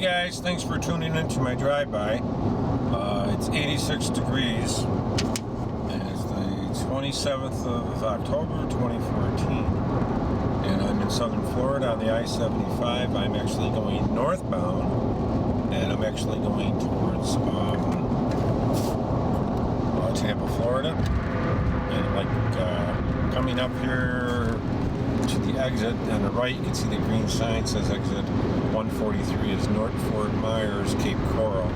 Hey guys, thanks for tuning into my drive-by. It's 86 degrees, and it's the 27th of October 2014, and I'm in southern Florida on the I-75. I'm actually going northbound, and I'm actually going towards Tampa, Florida, and I'm coming up here to the exit. On the right, you can see the green sign says exit 143 is North Fort Myers, Cape Coral,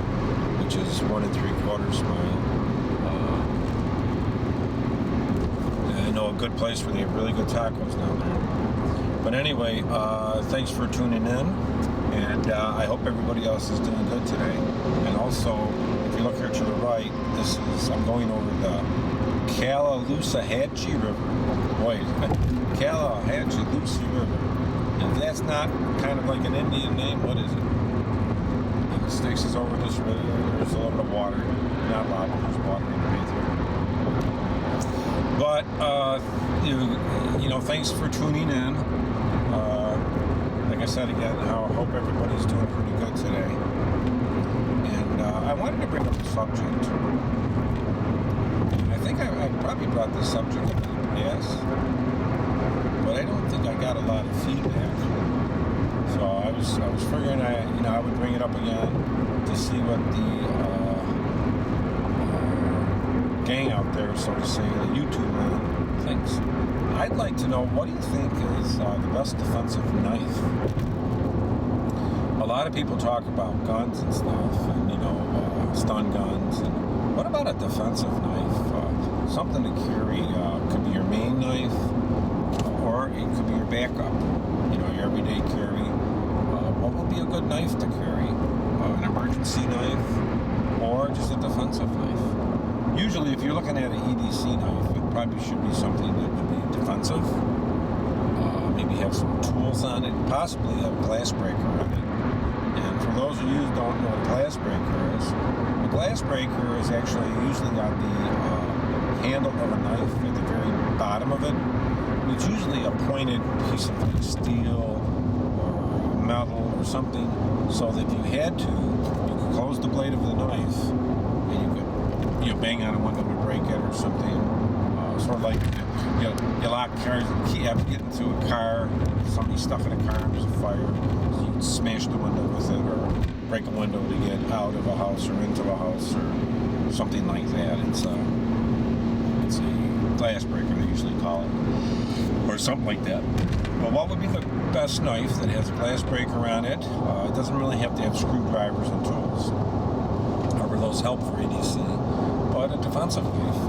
which is 1 3/4 mile. And I know a good place where they have really good tacos down there. But anyway, thanks for tuning in, and I hope everybody else is doing good today. And also, if you look here to the right, I'm going over the Caloosahatchee River. Boy, Caloosahatchee River. And if that's not kind of like an Indian name, what is it? And the Stakes is over this river. There's a little bit of water. Not a lot, but there's water underneath it. But, thanks for tuning in. Like I said again, I hope everybody's doing pretty good today. And I wanted to bring up a subject. I think I probably brought this subject up in the past, but I don't think I got a lot of feedback. So I was figuring I would bring it up again to see what the gang out there, so to say, the YouTube man, thinks. I'd like to know, what do you think is the best defensive knife? A lot of people talk about guns and stuff, and stun guns. And what about a defensive knife? Something to carry. Could be your main knife, or it could be your backup. Your everyday carry. What would be a good knife to carry? An emergency knife, or just a defensive knife? Usually, if you're looking at an EDC knife, it probably should be something that would be defensive. Maybe have some tools on it, possibly have a glass breaker on it. And for those of you who don't know what a glass breaker is, a glass breaker is actually usually on the handle of a knife at the very bottom of it. It's usually a pointed piece of steel or metal or something, so that if you had to, you could close the blade of the knife and you could bang on a window to break it or something. Sort of like you lock cars, you have to get into a car, somebody's stuck in a car and there's a fire, so you smash the window with it, or break a window to get out of a house or into a house or something like that. It's a glass breaker, they usually call it, or something like that. But what would be the best knife that has a glass breaker on it? It doesn't really have to have screwdrivers and tools. However, those help for EDC, but a defensive knife.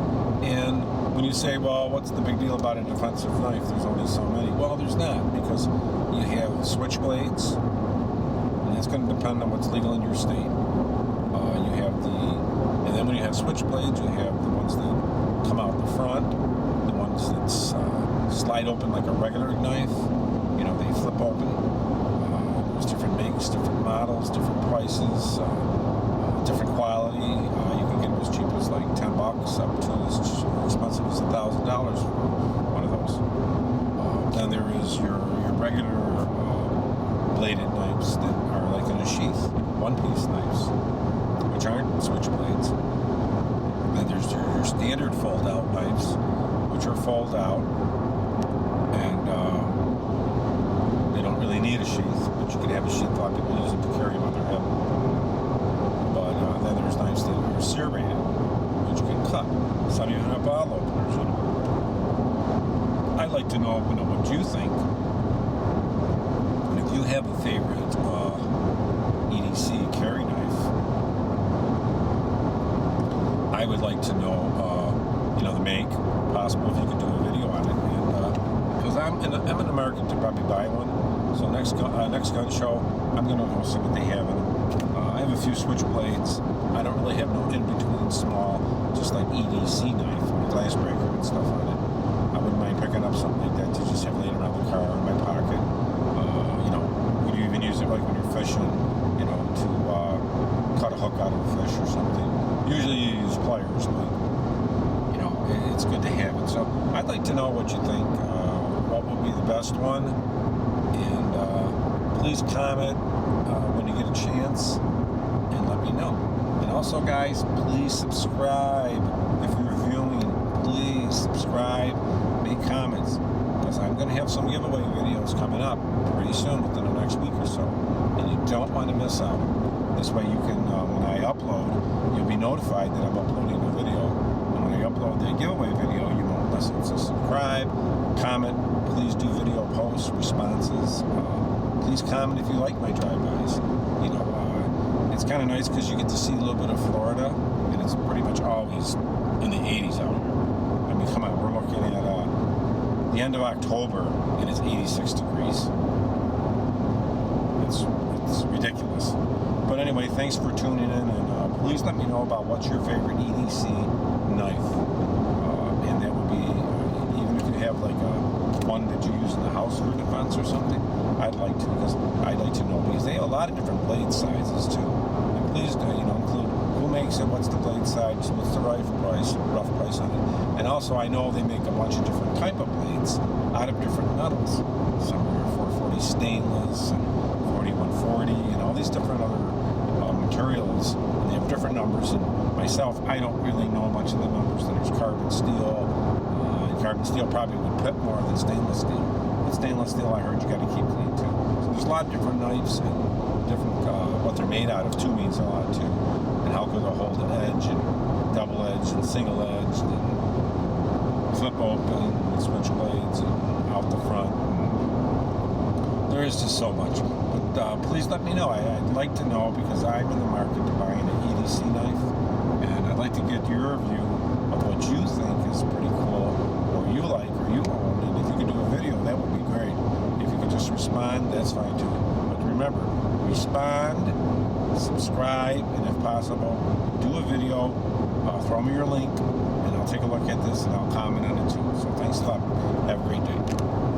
And when you say, well, what's the big deal about a defensive knife? There's only so many. Well, there's not, because you have switchblades, and that's going to depend on what's legal in your state. And then when you have switchblades, you have the ones that come out the front, the ones that slide open like a regular knife. They flip open. There's different makes, different models, different prices, different quality. You can get them as cheap as like $10 up to as expensive as $1,000 for one of those. Then there is your regular bladed knives that are like in a sheath, one-piece knives, which aren't switchblades. Then there's your standard fold-out knives, which are fold out, and they don't really need a sheath, but you can have a sheath. A lot of people use it to carry them on their hip. But then there's knives that are serrated, which you can cut. Some even have bottle openers. I'd like to know, what you think, and if you have a favorite EDC carry knife. I would like to know, the make, possible if you could do a video on it, and because I'm in the market to probably buy one. So next gun show, I'm going to go see what they have in them. I have a few switchblades. I don't really have no in-between small, just like EDC knife with a glass breaker and stuff on it. I wouldn't mind picking up something like that to just have laying around the car or in my pocket. Would you even use it like when you're fishing, to cut a hook out of a fish or something? Usually you use pliers, but it's good to have it. So I'd like to know what you think. What would be the best one? And please comment when you get a chance and let me know. And also, guys, please subscribe. If you're viewing, please subscribe, make comments, because I'm going to have some giveaway videos coming up pretty soon, within the next week or so, and you don't want to miss out. This way you can, when I upload, you'll be notified that I'm uploading a video, and when I upload the giveaway video, you won't miss it. So subscribe, comment, please do video posts, responses. Please comment if you like my drive-bys. You know, it's kind of nice because you get to see a little bit of Florida, and it's pretty much always in the 80s out here. I mean, come on, we're looking at the end of October, and it's 86 degrees. It's ridiculous. But anyway, thanks for tuning in, and please let me know about what's your favorite EDC knife. And that would be, even if you have like one that you use in the house for defense or something, I'd like to, because I'd like to know, because they have a lot of different blade sizes too. And please, include who makes it, what's the blade size, what's the rough price on it. And also, I know they make a bunch of different type of blades out of different metals. Some are 440 stainless and 4140 and all these different other materials, and they have different numbers. And myself, I don't really know much of the numbers. There's carbon steel, and carbon steel probably would pip more than stainless steel. But stainless steel, I heard you got to keep clean too. So there's a lot of different knives, and different what they're made out of too means a lot too, and how good they'll hold the edge, and double edge, and single edge, and flip open, and switch blades, and out the front. There is just so much. But please let me know. I'd like to know, because I'm in the market to buy an EDC knife, and I'd like to get your view of what you think is pretty cool, or you like, or you own. And if you could do a video, that would be great. If you could just respond, that's fine too. But remember, respond, subscribe, and if possible, do a video, throw me your link, and I'll take a look at this and I'll comment on it too. So thanks a lot. Have a great day.